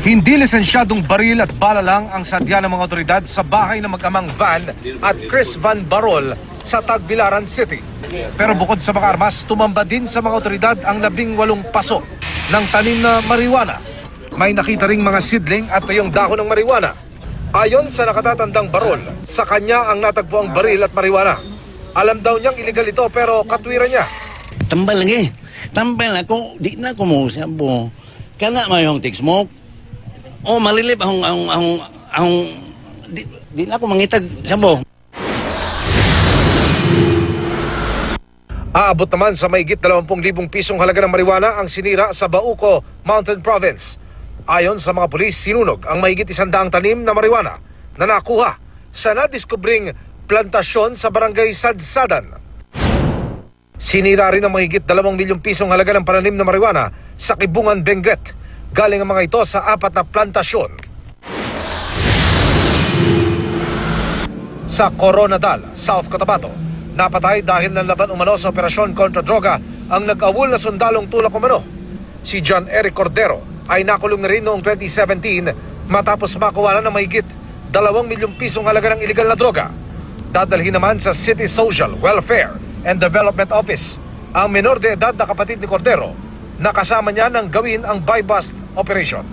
Hindi lisensyadong baril at bala lang ang sadya ng mga otoridad sa bahay ng mag-amang Van at Chris Van Barol sa Tagbilaran City. Pero bukod sa mga armas, tumamba din sa mga otoridad ang 18 paso ng tanim na marijuana. May nakita ring mga seedling at tuyong dahon ng marijuana. Ayon sa nakatatandang Barol, sa kanya ang natagpo ang baril at marijuana. Alam daw niyang illegal ito pero katwiran niya. Tambal lagi. Tambal ako, di na ko mo sabo. Kana mayong take smoke. O malilip di na ko mangitag sabo. Aabot naman sa mahigit 20,000 pisong halaga ng marijuana ang sinira sa Bauco Mountain Province. Ayon sa mga pulis, sinunog ang mahigit 100 tanim na marijuana na nakuha sa nadiskubring plantasyon sa barangay Sadsadan. Sinira rin ang mahigit 2 milyong pisong halaga ng pananim na marijuana sa Kibungan, Benguet. Galing ang mga ito sa 4 na plantasyon. Sa Coronadal, South Cotabato, napatay dahil ng laban umano sa operasyon kontra droga ang nag-awol na sundalong tulak umano. Si John Eric Cordero ay nakulong na rin noong 2017 matapos makuha na ng mahigit 2 milyong pisong halaga ng iligal na droga. Dadalhin naman sa City Social, Welfare and Development Office ang menor de edad na kapatid ni Cordero na kasama niya nang gawin ang buy-bust operation.